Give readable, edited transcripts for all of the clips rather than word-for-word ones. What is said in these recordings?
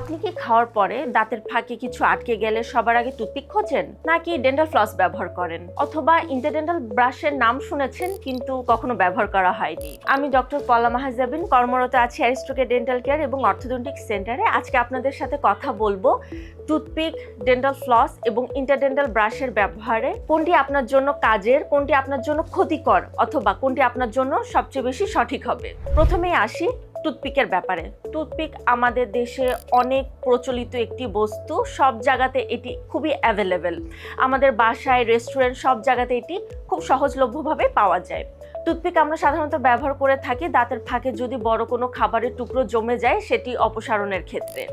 আপনি কি খাওয়ার পরে দাঁতের ফাঁকে কিছু আটকে গেলে সবার আগে টুথপিক খোঁজেন, নাকি ডেন্টাল ফ্লস ব্যবহার করেন, অথবা ইন্টারডেন্টাল ব্রাশের নাম শুনেছেন কিন্তু কখনো ব্যবহার করা হয়নি? আমি ডক্টর পলা মাহাজাবিন, কর্মরত আছি অ্যারিস্টোকে ডেন্টাল কেয়ার এবং অর্থোডন্টিক সেন্টারে। আজকে আপনাদের সাথে কথা বলবো টুথপিক, ডেন্টাল ফ্লস এবং ইন্টারডেন্টাল ব্রাশের ব্যবহারে কোনটি আপনার জন্য কাজের, কোনটি আপনার জন্য ক্ষতিকর, অথবা কোনটি আপনার জন্য সবচেয়ে বেশি সঠিক হবে। প্রথমেই আসি টুথপিকের ব্যাপারে। টুথপিক আমাদের দেশে অনেক প্রচলিত একটি বস্তু, সব জায়গাতে এটি খুবই অ্যাভেলেবেল। আমাদের বাসায়, রেস্টুরেন্ট, সব জায়গাতে এটি খুব সহজলভ্যভাবে পাওয়া যায়। টুথপিক আমরা সাধারণত ব্যবহার করে থাকি দাঁতের ফাঁকে যদি বড় কোনো খাবারের টুকরো জমে যায় সেটি অপসারণের ক্ষেত্রে।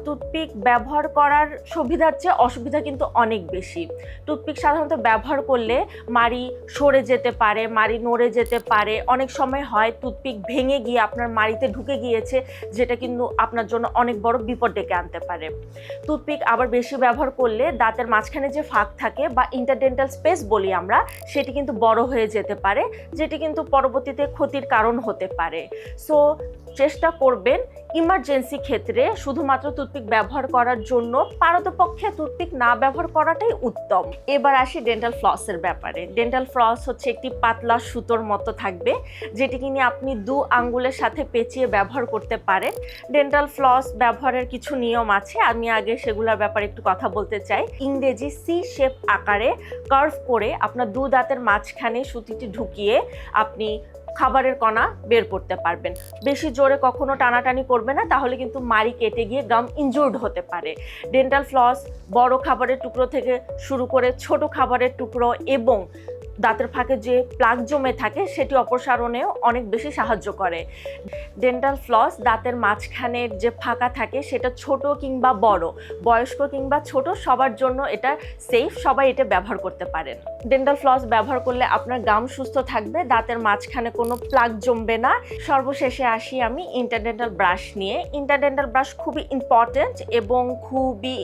টুথপিক ব্যবহার করার সুবিধার চেয়ে অসুবিধা কিন্তু অনেক বেশি। টুথপিক সাধারণত ব্যবহার করলে মাড়ি সরে যেতে পারে, মাড়ি নড়ে যেতে পারে। অনেক সময় হয় টুথপিক ভেঙে গিয়ে আপনার মাড়িতে ঢুকে গিয়েছে, যেটা কিন্তু আপনার জন্য অনেক বড় বিপদ ডেকে আনতে পারে। টুথপিক আবার বেশি ব্যবহার করলে দাঁতের মাঝখানে যে ফাঁক থাকে বা ইন্টারডেন্টাল স্পেস বলি আমরা, সেটি কিন্তু বড় হয়ে যেতে পারে, যেটি কিন্তু পরবর্তীতে ক্ষতির কারণ হতে পারে। সো চেষ্টা করবেন ইমার্জেন্সি ক্ষেত্রে শুধুমাত্র টুথপিক ব্যবহার করার জন্য, পারতপক্ষে টুথপিক না ব্যবহার করাটাই উত্তম। এবার আসি ডেন্টাল ফ্লসের ব্যাপারে। ডেন্টাল ফ্লস হচ্ছে একটি পাতলা সুতোর মতো থাকবে, যেটি কিনে আপনি 2 আঙ্গুলের সাথে পেঁচিয়ে ব্যবহার করতে পারেন। ডেন্টাল ফ্লস ব্যবহারের কিছু নিয়ম আছে, আমি আগে সেগুলোর ব্যাপারে একটু কথা বলতে চাই। ইংরেজি সি শেপ আকারে কার্ভ করে আপনার 2 দাঁতের মাঝখানে সুতিটি ঢুকিয়ে আপনি খাবারের কণা বের করতে পারবেন। বেশি জোরে কখনো টানাটানি করবে না, তাহলে কিন্তু মাড়ি কেটে গিয়ে গাম ইনজুর্ড হতে পারে। ডেন্টাল ফ্লস বড় খাবারের টুকরো থেকে শুরু করে ছোট খাবারের টুকরো এবং দাঁতের ফাঁকে যে প্লাগ জমে থাকে সেটি অপসারণেও অনেক বেশি সাহায্য করে। ডেন্টাল ফ্লস দাঁতের মাঝখানের যে ফাঁকা থাকে সেটা ছোট কিংবা বড়, বয়স্ক কিংবা ছোট, সবার জন্য এটা সেফ, সবাই এটা ব্যবহার করতে পারেন। ডেন্টাল ফ্লস ব্যবহার করলে আপনার গাম সুস্থ থাকবে, দাঁতের মাঝখানে কোনো প্লাগ জমবে না। সর্বশেষে আসি আমি ইন্টারডেন্টাল ব্রাশ নিয়ে। ইন্টারডেন্টাল ব্রাশ খুবই ইম্পর্টেন্ট এবং খুবই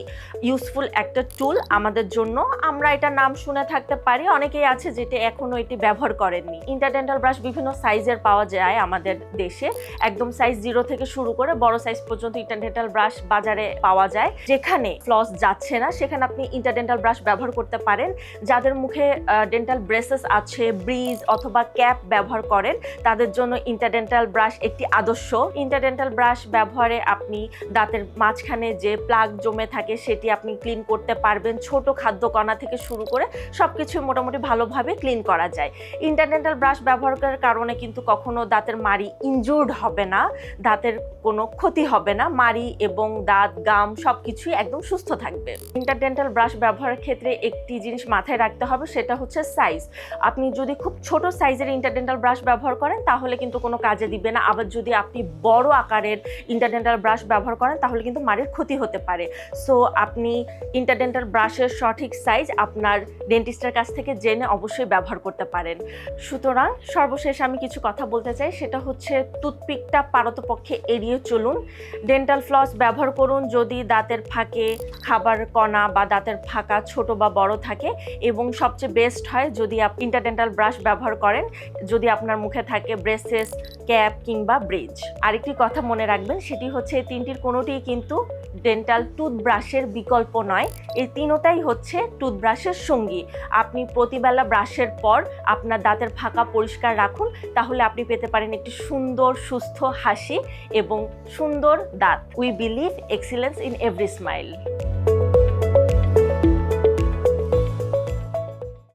ইউজফুল একটা টুল আমাদের জন্য। আমরা এটা নাম শুনে থাকতে পারি, অনেকেই আছে যেটা এখনো এটি ব্যবহার করেননি। ইন্টারডেন্টাল ব্রাশ বিভিন্ন সাইজের পাওয়া যায় আমাদের দেশে, একদম সাইজ 0 থেকে শুরু করে বড় সাইজ পর্যন্ত ইন্টারডেন্টাল ব্রাশ বাজারে পাওয়া যায়। যেখানে ফ্লস যাচ্ছে না সেখানে আপনি ইন্টারডেন্টাল ব্রাশ ব্যবহার করতে পারেন। যাদের মুখে ডেন্টাল ব্রেসেস আছে, ব্রিজ অথবা ক্যাপ ব্যবহার করেন, তাদের জন্য ইন্টারডেন্টাল ব্রাশ একটি আদর্শ। ইন্টারডেন্টাল ব্রাশ ব্যবহারে আপনি দাঁতের মাঝখানে যে প্লাগ জমে থাকে সেটি আপনি ক্লিন করতে পারবেন। ছোট খাদ্যকণা থেকে শুরু করে সবকিছু মোটামুটি ভালোভাবে ক্লিন করা যায়। ইন্টারডেন্টাল ব্রাশ ব্যবহার করার কারণে কিন্তু কখনো দাঁতের মাড়ি ইনজুর্ড হবে না, দাঁতের কোনো ক্ষতি হবে না, মাড়ি এবং দাঁত, গাম সবকিছুই একদম সুস্থ থাকবে। ইন্টারডেন্টাল ব্রাশ ব্যবহারের ক্ষেত্রে একটি জিনিস মাথায় রাখতে হবে, সেটা হচ্ছে সাইজ। আপনি যদি খুব ছোট সাইজের ইন্টারডেন্টাল ব্রাশ ব্যবহার করেন তাহলে কিন্তু কোনো কাজে দিবে না। আবার যদি আপনি বড় আকারের ইন্টারডেন্টাল ব্রাশ ব্যবহার করেন তাহলে কিন্তু মাড়ির ক্ষতি হতে পারে। সো আপনি ইন্টারডেন্টাল ব্রাশের সঠিক সাইজ আপনার ডেন্টিস্টের কাছ থেকে জেনে অবশ্যই ব্যবহার করতে পারেন। সুতরাং সর্বশেষ আমি কিছু কথা বলতে চাই, সেটা হচ্ছে টুথপিকটা পারতপক্ষে এড়িয়ে চলুন। ডেন্টাল ফ্লস ব্যবহার করুন যদি দাঁতের ফাঁকে খাবার কণা বা দাঁতের ফাঁকা ছোট বা বড় থাকে, এবং সবচেয়ে বেস্ট হয় যদি আপনি ইন্টারডেন্টাল ব্রাশ ব্যবহার করেন যদি আপনার মুখে থাকে ব্রেসেস, ক্যাপ কিংবা ব্রিজ। আরেকটি কথা মনে রাখবেন, সেটি হচ্ছে এই 3টির কোনোটিই কিন্তু ডেন্টাল টুথব্রাশের বিকল্প নয়। এই 3টাই হচ্ছে টুথব্রাশের সঙ্গী। আপনি প্রতিবেলা ব্রাশের পর আপনার দাঁতের ফাঁকা পরিষ্কার রাখুন, তাহলে আপনি পেতে পারেন একটি সুন্দর সুস্থ হাসি এবং সুন্দর দাঁত। We believe excellence in every smile.